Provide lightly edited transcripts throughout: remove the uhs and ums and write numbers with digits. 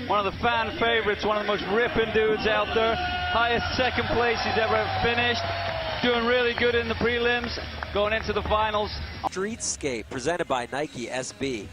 One of the fan favorites, one of the most ripping dudes out there. Highest second place he's ever finished. Doing really good in the prelims, going into the finals. Street skate presented by Nike SB.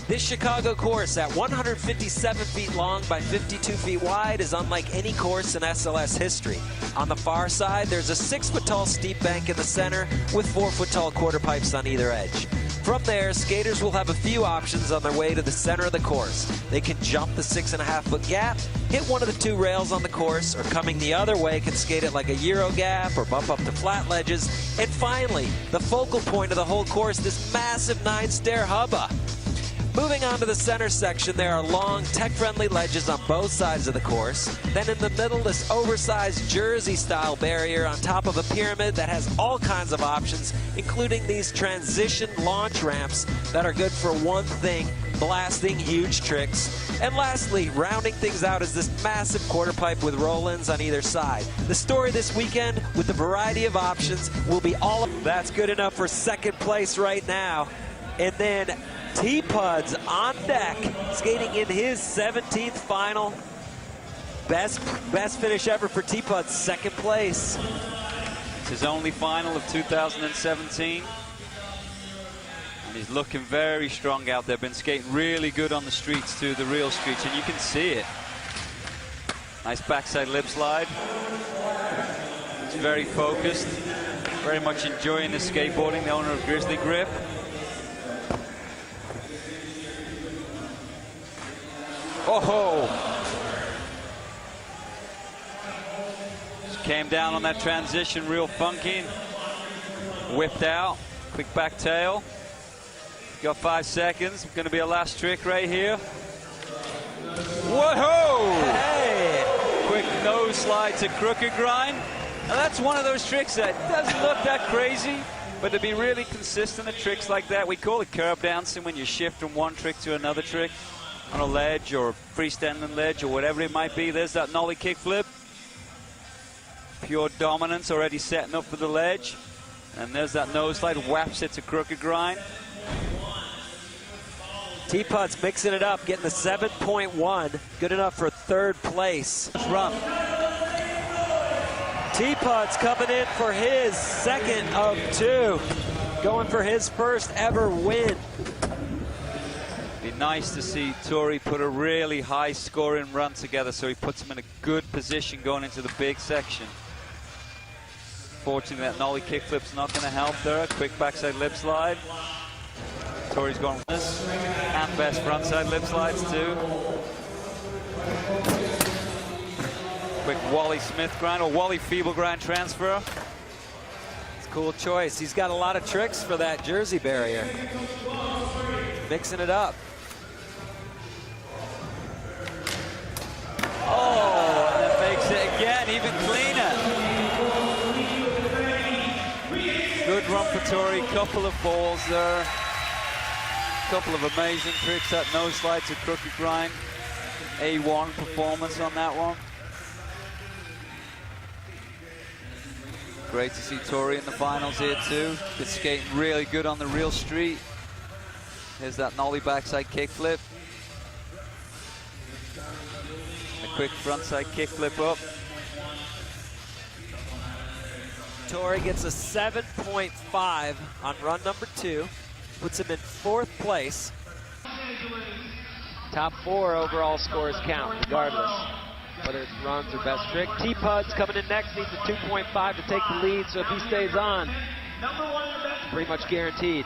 This Chicago course at 157 feet long by 52 feet wide is unlike any course in SLS history. On the far side, there's a 6-foot-tall steep bank in the center with 4-foot-tall quarter pipes on either edge. From there, skaters will have a few options on their way to the center of the course. They can jump the 6.5-foot gap, hit one of the 2 rails on the course, or coming the other way can skate it like a Euro gap or bump up to flat ledges. And finally, the focal point of the whole course, this massive 9-stair hubba. Moving on to the center section, there are long, tech-friendly ledges on both sides of the course. Then in the middle, this oversized Jersey-style barrier on top of a pyramid that has all kinds of options, including these transition launch ramps that are good for one thing, blasting huge tricks. And lastly, rounding things out is this massive quarter pipe with roll-ins on either side. The story this weekend, with a variety of options, will be all of that's good enough for second place right now. And then T-Pud's on deck, skating in his 17th final. Best finish ever for T-Pud's second place. It's his only final of 2017. And he's looking very strong out there. Been skating really good on the streets too, the real streets, and you can see it. Nice backside lip slide. He's very focused, very much enjoying his skateboarding, the owner of Grizzly Grip. Oh-ho! Just came down on that transition real funky. Whipped out. Quick back tail. Got 5 seconds. Going to be a last trick right here. Whoa! Hey! Quick nose slide to crooked grind. Now that's one of those tricks that doesn't look that crazy, but to be really consistent at tricks like that, we call it curb dancing when you shift from one trick to another trick. On a ledge or freestanding ledge or whatever it might be. There's that nollie kickflip. Pure dominance already setting up for the ledge. And there's that nose slide, whaps it to crooked grind. T-Pud's mixing it up, getting the 7.1. Good enough for third place. Run. T-Pud's coming in for his second of 2. Going for his first ever win. Be nice to see Torey put a really high scoring run together so he puts him in a good position going into the big section. Fortunately, that nollie kickflip's not going to help there. Quick backside lip slide. Torey's going with this. And best frontside lip slides too. Quick Wally Smith grind or Wally feeble grind transfer. It's a cool choice. He's got a lot of tricks for that Jersey barrier. Mixing it up. Oh, and it makes it again even cleaner. Good run for Torey. Couple of balls there. Couple of amazing tricks. That nose slide to crooked grind. A1 performance on that one. Great to see Torey in the finals here too. Been skating really good on the real street. Here's that nollie backside kickflip. A quick frontside kickflip up. Torey gets a 7.5 on run number 2. Puts him in 4th place. Top 4 overall scores count, regardless whether it's runs or best trick. T-Pud's coming in next, needs a 2.5 to take the lead, so if he stays on, pretty much guaranteed.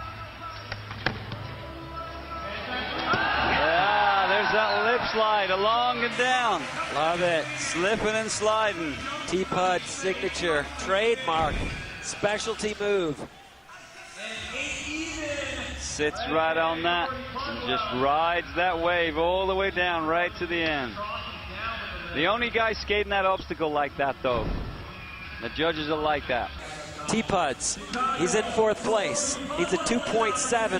Yeah, there's that lip slide, along and down. Love it. Slipping and sliding. T-Pud's signature, trademark, specialty move. Sits right on that and just rides that wave all the way down right to the end. The only guy skating that obstacle like that, though. The judges are like that. T-Pud's, he's in 4th place. Needs a 2.7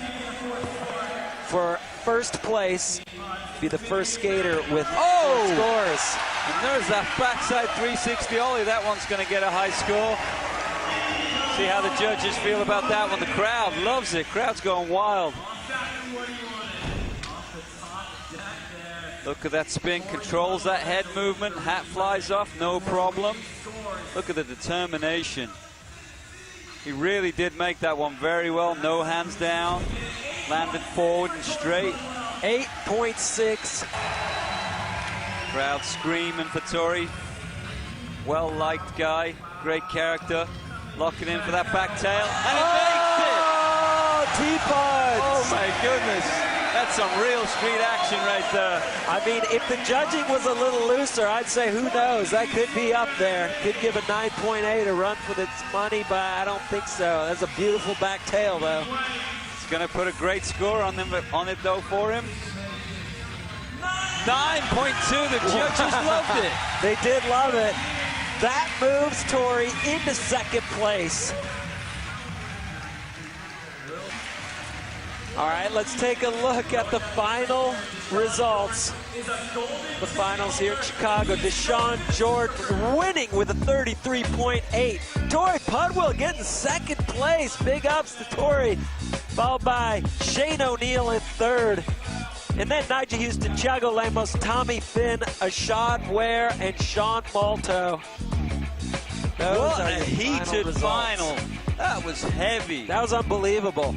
for first place. Be the first skater with scores. And there's that backside 360 ollie. That one's going to get a high score. See how the judges feel about that one. The crowd loves it. Crowd's going wild. Look at that spin, controls that head movement, hat flies off, no problem. Look at the determination. He really did make that one very well, no hands down, landed forward and straight. 8.6. Crowd screaming for Torey. Well-liked guy, great character. Locking in for that back tail, and he makes it! Oh, T-Puds! Oh my goodness, that's some real street action right there. I mean, if the judging was a little looser, I'd say who knows, that could be up there. Could give a 9.8 a run for its money, but I don't think so. That's a beautiful back tail, though. It's going to put a great score on it, though, for him. 9.2, the judges loved it. They did love it. That moves Torey into second place. All right, let's take a look at the final results. The finals here in Chicago. Deshaun Jordan winning with a 33.8. Torey Pudwill getting second place. Big ups to Torey. Followed by Shane O'Neill in third. And then Nigel Houston, Thiago Lemos, Tommy Finn, Ashad Ware, and Sean Malto. What a heated final. That was heavy. That was unbelievable.